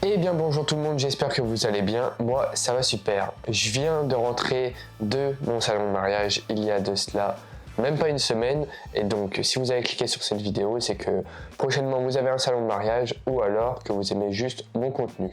Eh bien bonjour tout le monde, j'espère que vous allez bien. Moi ça va super. Je viens de rentrer de mon salon de mariage il y a de cela même pas une semaine. Et donc si vous avez cliqué sur cette vidéo, c'est que prochainement vous avez un salon de mariage ou alors que vous aimez juste mon contenu.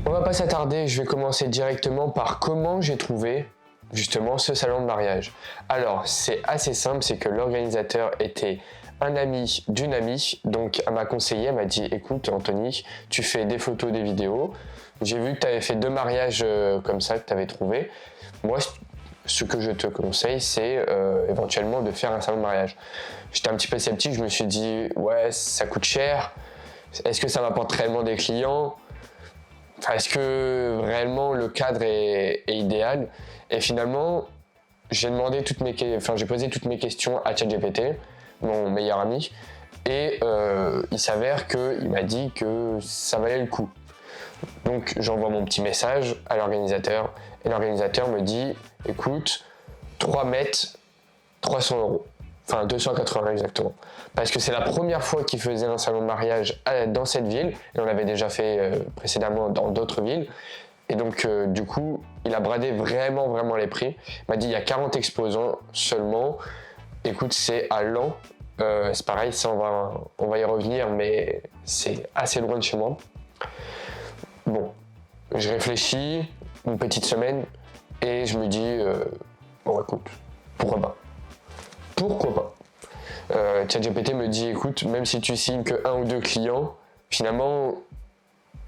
On va pas s'attarder, je vais commencer directement par comment j'ai trouvé justement ce salon de mariage. Alors c'est assez simple, c'est que l'organisateur était un ami d'une amie, donc elle m'a conseillé, elle m'a dit écoute Anthony, tu fais des photos, des vidéos, j'ai vu que tu avais fait 2 mariages comme ça que tu avais trouvé, moi ce que je te conseille c'est éventuellement de faire un salon de mariage. J'étais un petit peu sceptique, je me suis dit ouais ça coûte cher, est-ce que ça m'apporte réellement des clients? Enfin, est-ce que réellement le cadre est idéal? Et finalement, j'ai posé toutes mes questions à ChatGPT, mon meilleur ami, et il s'avère qu'il m'a dit que ça valait le coup. Donc j'envoie mon petit message à l'organisateur, et l'organisateur me dit, écoute, 3 mètres, 300 €. Enfin 280 exactement. Parce que c'est la première fois qu'il faisait un salon de mariage dans cette ville, et on l'avait déjà fait précédemment dans d'autres villes. Et donc du coup, il a bradé vraiment les prix. Il m'a dit il y a 40 exposants seulement. Écoute, c'est à Laon. C'est pareil, ça on va y revenir, mais c'est assez loin de chez moi. Bon, je réfléchis une petite semaine et je me dis bon écoute, pourquoi pas. Pourquoi pas? ChatGPT me dit écoute, même si tu signes que 1 ou 2 clients, finalement,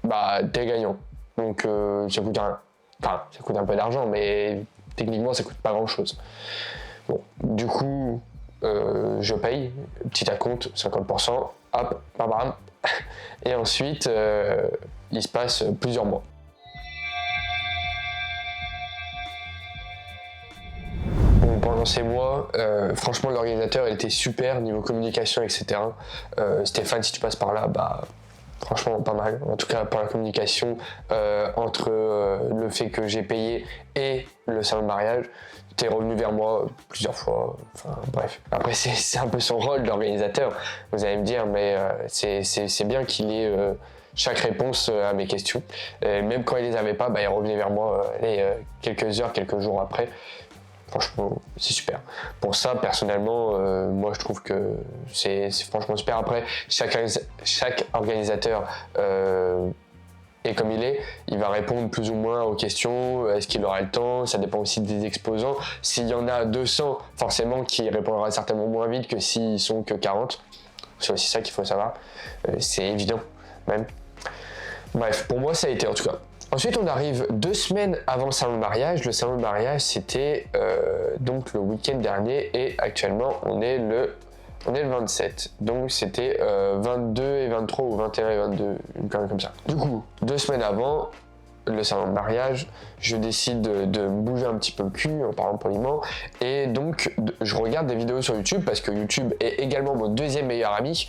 bah t'es gagnant. Donc ça coûte rien. Enfin, ça coûte un peu d'argent, mais techniquement ça coûte pas grand chose. Bon, du coup, je paye, petit acompte, 50%, hop, bam bam. Et ensuite, il se passe plusieurs mois. Pendant ces mois, franchement l'organisateur était super niveau communication, etc. Stéphane, si tu passes par là, bah franchement pas mal. En tout cas pour la communication entre le fait que j'ai payé et le salon de mariage, t'es revenu vers moi plusieurs fois. Enfin bref. Après c'est un peu son rôle d'organisateur. Vous allez me dire, mais c'est bien qu'il ait chaque réponse à mes questions. Et même quand il les avait pas, bah il revenait vers moi quelques heures, quelques jours après. Franchement, c'est super. Pour ça, personnellement, moi je trouve que c'est franchement super. Après, chaque organisateur est comme il va répondre plus ou moins aux questions. Est-ce qu'il aura le temps? Ça dépend aussi des exposants. S'il y en a 200, forcément qu'il répondra certainement moins vite que s'ils sont que 40. C'est aussi ça qu'il faut savoir. C'est évident, même. Bref, pour moi ça a été en tout cas. Ensuite, on arrive 2 semaines avant le salon de mariage. Le salon de mariage, c'était donc le week-end dernier et actuellement, on est le 27. Donc, c'était 22 et 23 ou 21 et 22, une connerie comme ça. Du coup, 2 semaines avant le salon de mariage, je décide de me bouger un petit peu le cul en parlant poliment et donc je regarde des vidéos sur YouTube parce que YouTube est également mon deuxième meilleur ami.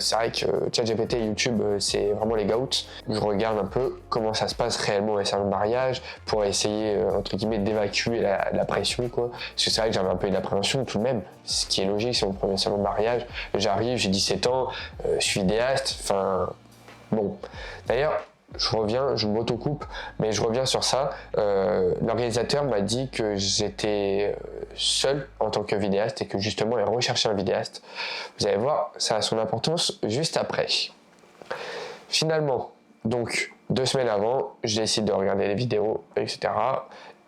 C'est vrai que ChatGPT et YouTube c'est vraiment les goats. Je regarde un peu comment ça se passe réellement les salons de mariage pour essayer entre guillemets d'évacuer la pression quoi. Parce que c'est vrai que j'avais un peu de l'appréhension tout de même, ce qui est logique, c'est mon premier salon de mariage. J'arrive, j'ai 17 ans, je suis vidéaste, enfin bon. D'ailleurs, je m'auto-coupe, mais je reviens sur ça. L'organisateur m'a dit que j'étais seul en tant que vidéaste et que justement il recherchait un vidéaste. Vous allez voir, ça a son importance juste après. Finalement, donc 2 semaines avant, je décide de regarder les vidéos, etc.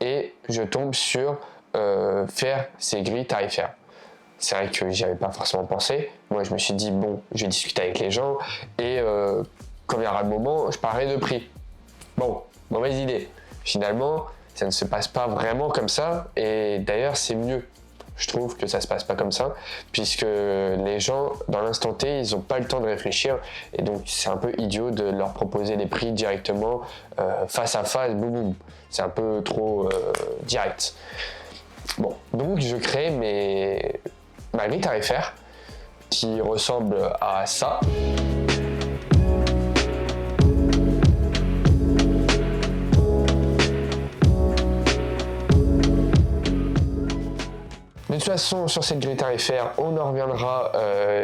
Et je tombe sur faire ces grilles tarifaires. C'est vrai que j'y avais pas forcément pensé. Moi, je me suis dit, bon, je vais discuter avec les gens et quand viendra le moment, je parlerai de prix. Bon, mauvaise idée. Finalement, ça ne se passe pas vraiment comme ça et d'ailleurs, c'est mieux. Je trouve que ça se passe pas comme ça puisque les gens, dans l'instant T, ils n'ont pas le temps de réfléchir et donc c'est un peu idiot de leur proposer les prix directement face à face, boum boum. C'est un peu trop direct. Bon, donc je crée ma grille tarifaire qui ressemble à ça. façon, sur cette grille tarifaire, on en reviendra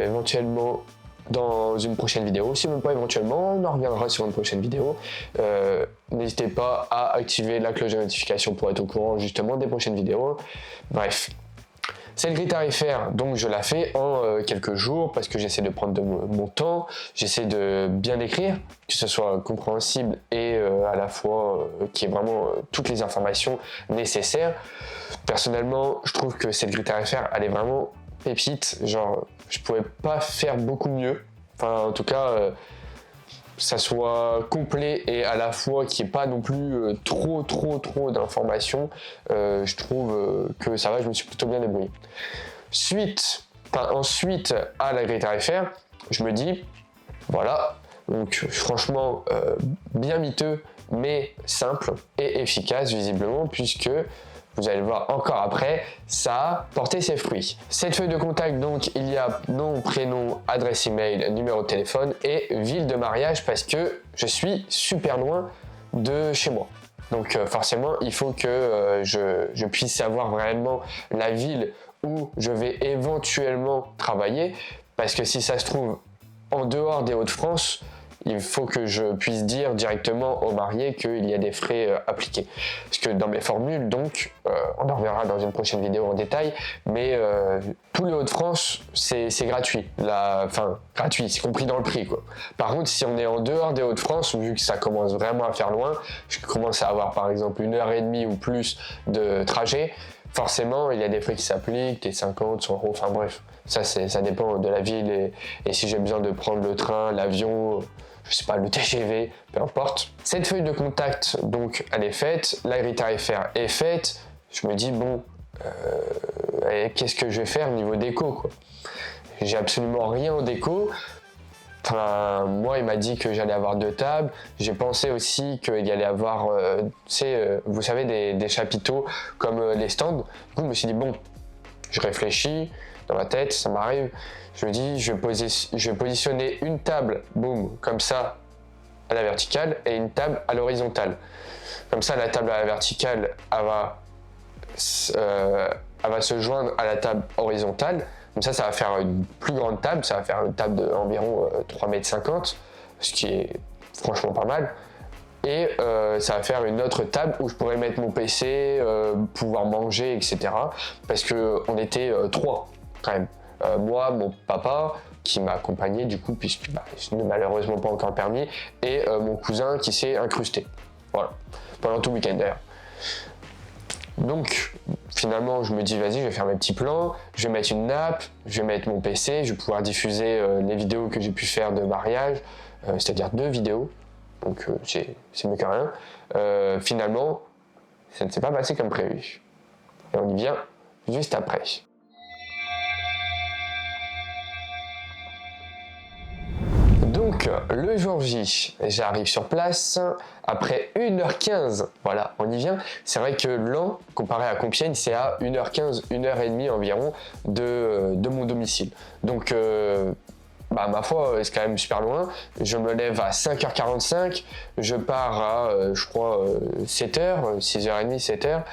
éventuellement dans une prochaine vidéo. Si même pas éventuellement, on en reviendra sur une prochaine vidéo. N'hésitez pas à activer la cloche de notification pour être au courant justement des prochaines vidéos. Bref. Cette grille tarifaire, donc je la fais en quelques jours parce que j'essaie de prendre mon temps, j'essaie de bien écrire, que ce soit compréhensible et à la fois qu'il y ait vraiment toutes les informations nécessaires. Personnellement, je trouve que cette grille tarifaire, elle est vraiment pépite. Genre, je pouvais pas faire beaucoup mieux. Enfin, en tout cas, ça soit complet et à la fois qu'il n'y ait pas non plus trop d'informations. Je trouve que ça va, je me suis plutôt bien débrouillé. Ensuite à la grille tarifaire, je me dis, voilà, donc franchement, bien miteux, mais simple et efficace visiblement, puisque vous allez le voir encore après, ça a porté ses fruits. Cette feuille de contact, donc, il y a nom, prénom, adresse email, numéro de téléphone et ville de mariage parce que je suis super loin de chez moi. Donc forcément, il faut que je puisse savoir vraiment la ville où je vais éventuellement travailler parce que si ça se trouve en dehors des Hauts-de-France, il faut que je puisse dire directement au marié qu'il y a des frais appliqués. Parce que dans mes formules, donc, on en reverra dans une prochaine vidéo en détail, mais tous les Hauts-de-France, c'est gratuit. Enfin, gratuit, c'est compris dans le prix, quoi. Par contre, si on est en dehors des Hauts-de-France, vu que ça commence vraiment à faire loin, je commence à avoir par exemple 1h30 ou plus de trajet, forcément, il y a des frais qui s'appliquent, des 50, 100 euros, enfin bref. Ça dépend de la ville et si j'ai besoin de prendre le train, l'avion, je sais pas, le TGV, peu importe. Cette feuille de contact, donc, elle est faite, la grille tarifaire est faite. Je me dis, bon, qu'est-ce que je vais faire au niveau déco, quoi. J'ai absolument rien au déco. Enfin, moi, il m'a dit que j'allais avoir 2 tables. J'ai pensé aussi qu'il y allait avoir, vous savez, des chapiteaux comme les stands. Du coup, je me suis dit, bon, je réfléchis dans ma tête, ça m'arrive. Je me dis, je vais positionner une table, boum, comme ça, à la verticale, et une table à l'horizontale. Comme ça, la table à la verticale, elle va se joindre à la table horizontale. Comme ça va faire une plus grande table, ça va faire une table d'environ 3,50 m, ce qui est franchement pas mal. Et ça va faire une autre table où je pourrais mettre mon PC, pouvoir manger, etc. Parce qu'on était 3 quand même. Moi, mon papa qui m'a accompagné du coup, puisque je n'ai malheureusement pas encore le permis, et mon cousin qui s'est incrusté. Voilà, pendant tout le week-end d'ailleurs. Donc finalement je me dis vas-y, je vais faire mes petits plans, je vais mettre une nappe, je vais mettre mon PC, je vais pouvoir diffuser les vidéos que j'ai pu faire de mariage, c'est-à-dire 2 vidéos, donc c'est mieux que rien. Finalement, ça ne s'est pas passé comme prévu. Et on y vient juste après. Donc le jour J, j'arrive sur place, après 1h15, voilà, on y vient. C'est vrai que Laon, comparé à Compiègne, c'est à 1h15, 1h30 environ de mon domicile. Donc ma foi, c'est quand même super loin. Je me lève à 5h45, je pars à, je crois, 7h, 6h30, 7h.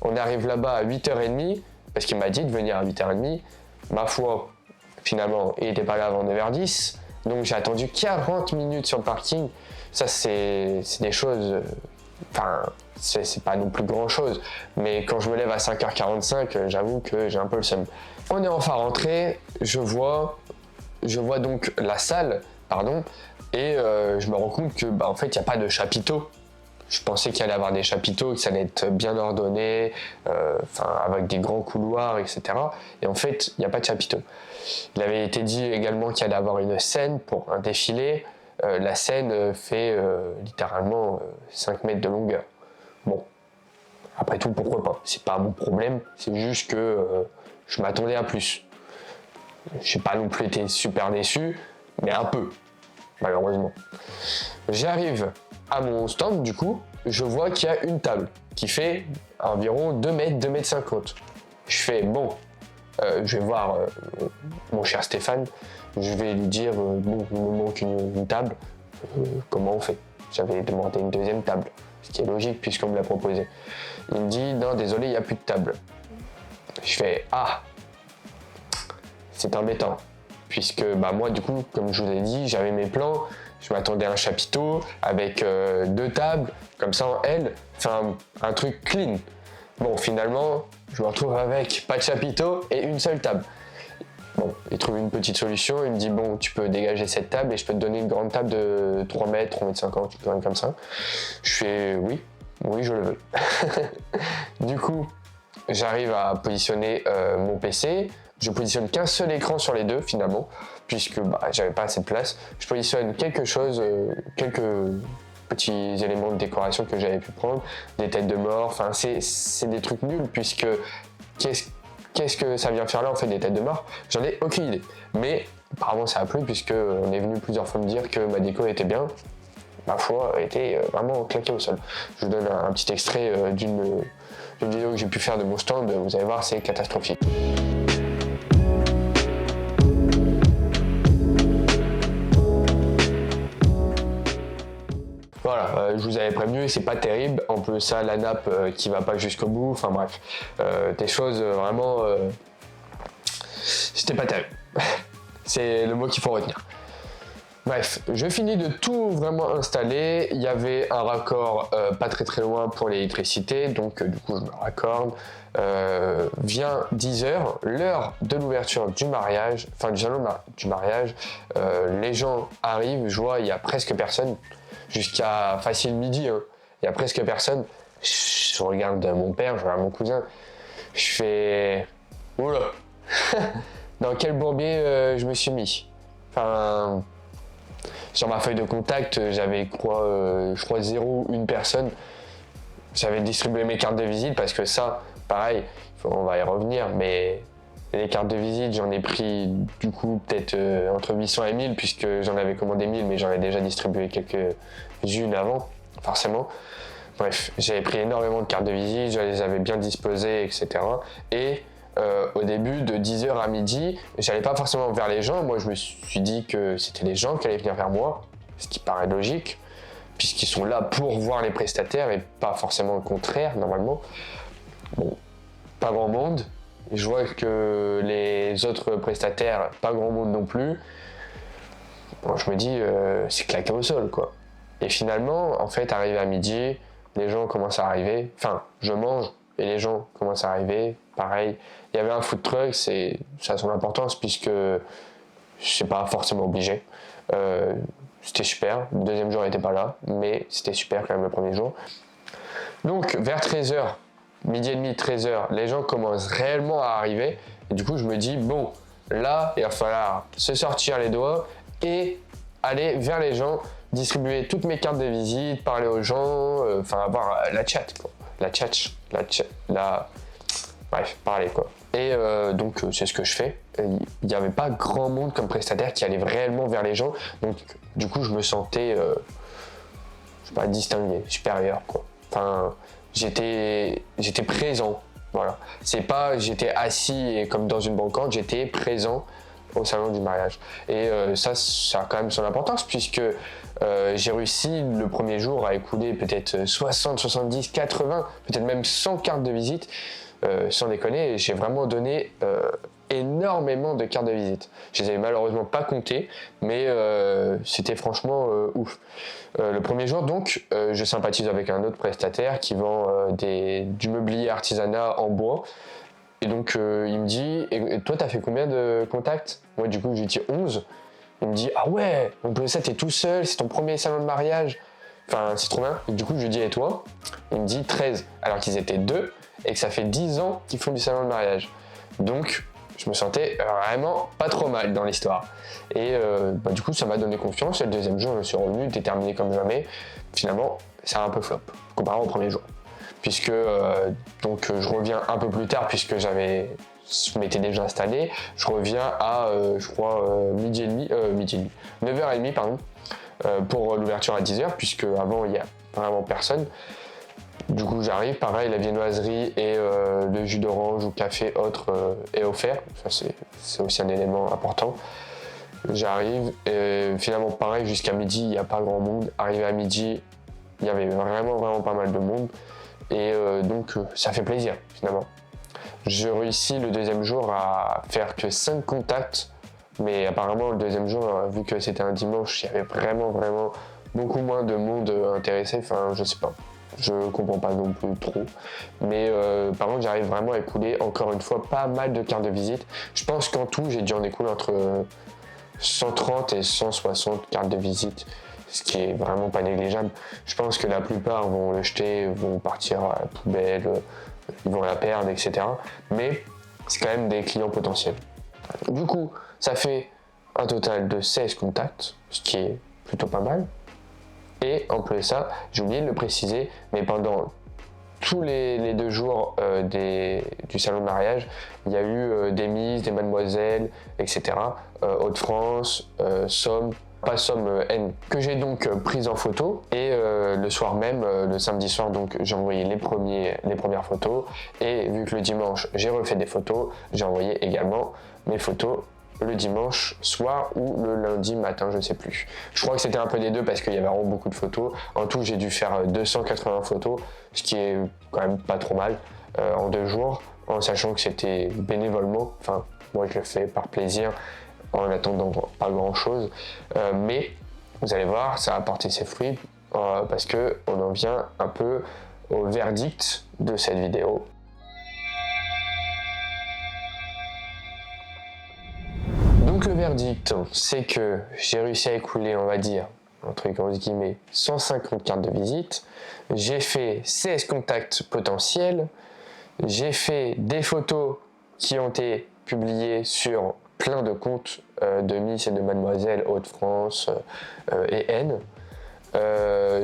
On arrive là-bas à 8h30, parce qu'il m'a dit de venir à 8h30. Ma foi, finalement, il n'était pas là avant 9h10. Donc j'ai attendu 40 minutes sur le parking. Ça, c'est des choses... Enfin, c'est pas non plus grand-chose. Mais quand je me lève à 5h45, j'avoue que j'ai un peu le seum. On est enfin rentré, je vois donc la salle, pardon, et je me rends compte que en fait, il n'y a pas de chapiteau. Je pensais qu'il allait y avoir des chapiteaux, que ça allait être bien ordonné, avec des grands couloirs, etc. Et en fait, il n'y a pas de chapiteau. Il avait été dit également qu'il allait y avoir une scène pour un défilé. La scène fait littéralement 5 mètres de longueur. Bon, après tout, pourquoi pas? C'est pas mon problème, c'est juste que je m'attendais à plus. J'ai pas non plus été super déçu, mais un peu, malheureusement. J'arrive à mon stand, du coup, je vois qu'il y a une table qui fait environ 2 mètres, 2 mètres 50. Je fais, bon, je vais voir mon cher Stéphane, je vais lui dire, bon, il me manque une table, comment on fait? J'avais demandé une 2e table, ce qui est logique puisqu'on me l'a proposé. Il me dit, non, désolé, il n'y a plus de table. Je fais, ah, c'est embêtant. Puisque bah, moi, du coup, comme je vous ai dit, j'avais mes plans. Je m'attendais à un chapiteau avec 2 tables, comme ça en L, enfin un truc clean. Bon, finalement, je me retrouve avec pas de chapiteau et une seule table. Bon, il trouve une petite solution, il me dit bon, tu peux dégager cette table et je peux te donner une grande table de 3 mètres, 3 mètres 50, comme ça. Je fais oui, je le veux. Du coup, j'arrive à positionner mon PC. Je positionne qu'un seul écran sur les deux finalement, puisque bah, j'avais pas assez de place. Je positionne quelque chose, quelques petits éléments de décoration que j'avais pu prendre, des têtes de mort, enfin c'est des trucs nuls puisque qu'est-ce que ça vient faire là en fait des têtes de mort? J'en ai aucune idée. Mais apparemment ça a plu puisque on est venu plusieurs fois me dire que ma déco était bien. Ma foi était vraiment claquée au sol. Je vous donne un petit extrait d'une vidéo que j'ai pu faire de mon stand, vous allez voir, c'est catastrophique. Voilà, je vous avais prévenu, c'est pas terrible. En plus ça, la nappe qui va pas jusqu'au bout, enfin bref, des choses vraiment... C'était pas terrible. C'est le mot qu'il faut retenir. Bref, je finis de tout vraiment installer. Il y avait un raccord pas très loin pour l'électricité, donc du coup je me raccorde. Vient 10h, l'heure de l'ouverture du mariage, enfin du salon du mariage. Les gens arrivent, je vois il y a presque personne, jusqu'à facile midi, hein. Il y a presque personne. Je regarde mon père, je regarde mon cousin, je fais oula, dans quel bourbier je me suis mis. Enfin, sur ma feuille de contact, j'avais je crois 0, une personne. J'avais distribué mes cartes de visite parce que ça, pareil, on va y revenir, mais les cartes de visite, j'en ai pris du coup peut-être entre 800 et 1000 puisque j'en avais commandé 1000 mais j'en ai déjà distribué quelques-unes avant, forcément. Bref, j'avais pris énormément de cartes de visite, je les avais bien disposées, etc. Et au début, de 10h à midi, j'allais pas forcément vers les gens. Moi, je me suis dit que c'était les gens qui allaient venir vers moi, ce qui paraît logique, puisqu'ils sont là pour voir les prestataires et pas forcément le contraire, normalement. Bon, pas grand monde. Je vois que les autres prestataires, pas grand monde non plus. Bon, je me dis, c'est claqué au sol, quoi. Et finalement, en fait, arrivé à midi, les gens commencent à arriver. Enfin, je mange et les gens commencent à arriver. Pareil, il y avait un food truck, ça a son importance puisque c'est pas forcément obligé. C'était super. Le deuxième jour, il n'était pas là, mais c'était super quand même le premier jour. Donc, vers 13h, midi et demi, 13h, les gens commencent réellement à arriver. Et du coup, je me dis, bon, là, il va falloir se sortir les doigts et aller vers les gens, distribuer toutes mes cartes de visite, parler aux gens, enfin avoir la chat, quoi. Bref, parler, quoi. Et donc, c'est ce que je fais. Il n'y avait pas grand monde comme prestataire qui allait réellement vers les gens. Donc, du coup, je me sentais, je sais pas, distingué, supérieur, quoi. Enfin, j'étais présent, voilà. C'est pas j'étais assis et comme dans une banquette, j'étais présent au salon du mariage. Et ça a quand même son importance puisque j'ai réussi le premier jour à écouler peut-être 60, 70, 80, peut-être même 100 cartes de visite, sans déconner. J'ai vraiment donné énormément de cartes de visite. Je les avais malheureusement pas comptées, mais c'était franchement ouf. Le premier jour, donc, je sympathise avec un autre prestataire qui vend du mobilier artisanat en bois. Et donc, il me dit, et toi, t'as fait combien de contacts? Moi, du coup, j'ai dit 11. Il me dit, ah ouais, donc ça, t'es tout seul, c'est ton premier salon de mariage. Enfin, c'est trop bien. Et du coup, je lui dis, et toi? Il me dit 13, alors qu'ils étaient 2 et que ça fait 10 ans qu'ils font du salon de mariage. Donc, je me sentais vraiment pas trop mal dans l'histoire. Et du coup, ça m'a donné confiance. Et le deuxième jour, je suis revenu déterminé comme jamais. Finalement, ça a un peu flop, comparé au premier jour. Puisque donc je reviens un peu plus tard, puisque je m'étais déjà installé. Je reviens à, je crois, midi et demi, 9h30, pardon, pour l'ouverture à 10h, puisque avant, il n'y a vraiment personne. Du coup, j'arrive, pareil, la viennoiserie et le jus d'orange ou café autre est offert. Ça, c'est aussi un élément important. J'arrive et finalement, pareil, jusqu'à midi, il n'y a pas grand monde. Arrivé à midi, il y avait vraiment pas mal de monde. Et donc, ça fait plaisir, finalement. Je réussis le deuxième jour à faire que 5 contacts, mais apparemment le deuxième jour, vu que c'était un dimanche, il y avait vraiment beaucoup moins de monde intéressé, enfin je sais pas. Je comprends pas non plus trop. Mais par contre, j'arrive vraiment à écouler, encore une fois, pas mal de cartes de visite. Je pense qu'en tout, j'ai dû en écouler entre 130 et 160 cartes de visite, ce qui est vraiment pas négligeable. Je pense que la plupart vont le jeter, vont partir à la poubelle, ils vont la perdre, etc. Mais c'est quand même des clients potentiels. Du coup, ça fait un total de 16 contacts, ce qui est plutôt pas mal. Et en plus de ça, j'ai oublié de le préciser, mais pendant tous les 2 jours du salon de mariage, il y a eu des Miss, des Mademoiselles, etc. Hauts-de-France, Somme, pas Somme, N, que j'ai donc prise en photo. Et le soir même, le samedi soir, donc j'ai envoyé les premières photos. Et vu que le dimanche, j'ai refait des photos, j'ai envoyé également mes photos le dimanche soir ou le lundi matin, je sais plus. Je crois que c'était un peu des deux parce qu'il y avait vraiment beaucoup de photos. En tout, j'ai dû faire 280 photos, ce qui est quand même pas trop mal en 2 jours, en sachant que c'était bénévolement. Enfin, moi je le fais par plaisir, en attendant pas grand chose. Mais vous allez voir, ça a apporté ses fruits parce que on en vient un peu au verdict de cette vidéo. Donc le verdict, c'est que j'ai réussi à écouler, on va dire, entre guillemets, 150 cartes de visite. J'ai fait 16 contacts potentiels. J'ai fait des photos qui ont été publiées sur plein de comptes de Miss et de Mademoiselle, Hauts-de-France et N.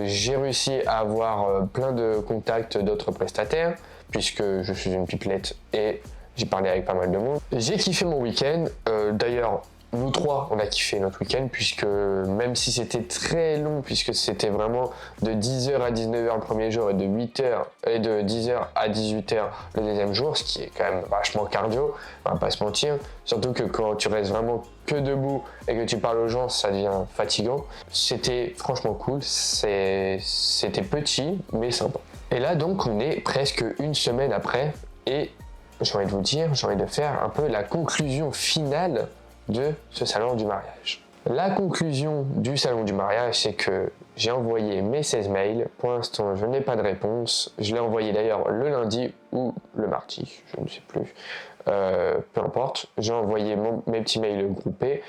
J'ai réussi à avoir plein de contacts d'autres prestataires, puisque je suis une pipelette et j'ai parlé avec pas mal de monde. J'ai kiffé mon week-end. D'ailleurs, nous trois, on a kiffé notre week-end, puisque même si c'était très long, puisque c'était vraiment de 10h à 19h le premier jour et de 8h et de 10h à 18h le deuxième jour, ce qui est quand même vachement cardio, on va pas se mentir. Surtout que quand tu restes vraiment que debout et que tu parles aux gens, ça devient fatigant. C'était franchement cool, c'était petit mais sympa. Et là donc on est presque une semaine après et j'ai envie de vous dire, j'ai envie de faire un peu la conclusion finale de ce salon du mariage. La conclusion du salon du mariage, c'est que j'ai envoyé mes 16 mails. Pour l'instant, je n'ai pas de réponse. Je l'ai envoyé d'ailleurs le lundi ou le mardi, je ne sais plus. Peu importe. J'ai envoyé mes petits mails groupés.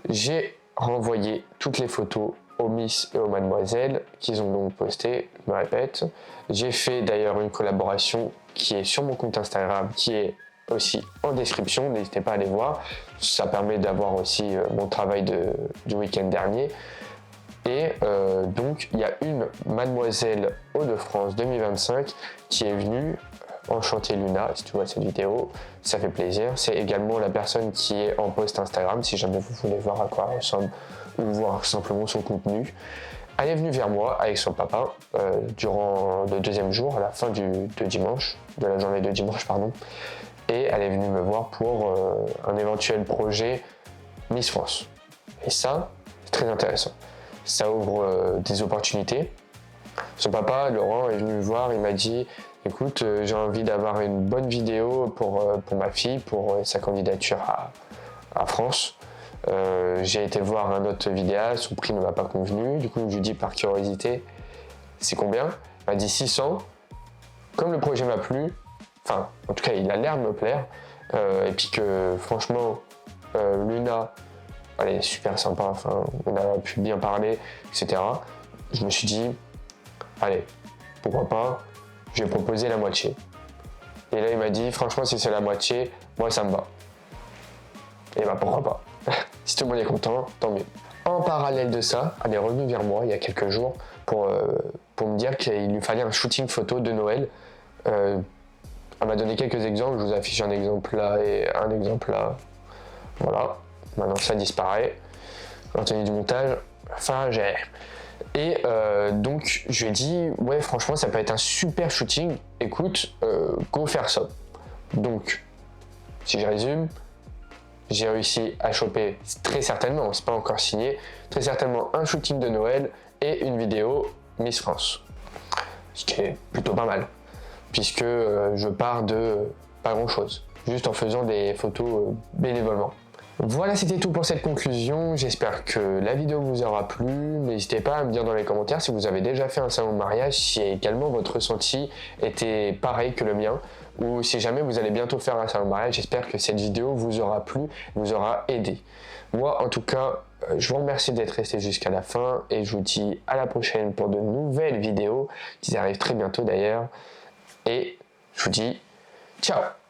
J'ai renvoyé toutes les photos aux Miss et aux Mademoiselles qu'ils ont donc posté, je me répète. J'ai fait d'ailleurs une collaboration qui est sur mon compte Instagram, qui est aussi en description, n'hésitez pas à aller voir. Ça permet d'avoir aussi mon travail du week-end dernier. Et donc il y a une Mademoiselle Hauts-de-France 2025 qui est venue enchanter Luna, si tu vois cette vidéo, ça fait plaisir. C'est également la personne qui est en post Instagram, si jamais vous voulez voir à quoi elle ressemble ou voir simplement son contenu. Elle est venue vers moi avec son papa durant le deuxième jour, à la fin de dimanche, de la journée de dimanche, pardon. Et elle est venue me voir pour un éventuel projet Miss France. Et ça, c'est très intéressant. Ça ouvre des opportunités. Son papa, Laurent, est venu me voir, il m'a dit « Écoute, j'ai envie d'avoir une bonne vidéo pour ma fille, pour sa candidature à France. J'ai été voir un autre vidéaste, son prix ne m'a pas convenu. Du coup, je lui dis par curiosité, c'est combien ? Il m'a dit 600. Comme le projet m'a plu, enfin, en tout cas, il a l'air de me plaire. Et puis que, franchement, Luna, elle est super sympa. Enfin, on a pu bien parler, etc. Je me suis dit, allez, pourquoi pas, je vais proposer la moitié. Et là, il m'a dit, franchement, si c'est la moitié, moi, ça me va. Et bah, pourquoi pas. Si tout le monde est content, tant mieux. En parallèle de ça, elle est revenue vers moi il y a quelques jours pour me dire qu'il lui fallait un shooting photo de Noël. Elle m'a donné quelques exemples, je vous affiche un exemple là et un exemple là. Voilà, maintenant ça disparaît. Contenu du montage, enfin j'ai. Et donc je lui ai dit, ouais franchement ça peut être un super shooting, écoute, go faire ça. Donc, si je résume, j'ai réussi à choper très certainement, c'est pas encore signé, très certainement un shooting de Noël et une vidéo Miss France. Ce qui est plutôt pas mal, puisque je pars de Pas grand chose, juste en faisant des photos bénévolement. Voilà, c'était tout pour cette conclusion. J'espère que la vidéo vous aura plu. N'hésitez pas à me dire dans les commentaires si vous avez déjà fait un salon de mariage, si également votre ressenti était pareil que le mien, ou si jamais vous allez bientôt faire un salon de mariage. J'espère que cette vidéo vous aura plu, vous aura aidé. Moi, en tout cas, je vous remercie d'être resté jusqu'à la fin et je vous dis à la prochaine pour de nouvelles vidéos qui arrivent très bientôt d'ailleurs. Et je vous dis ciao!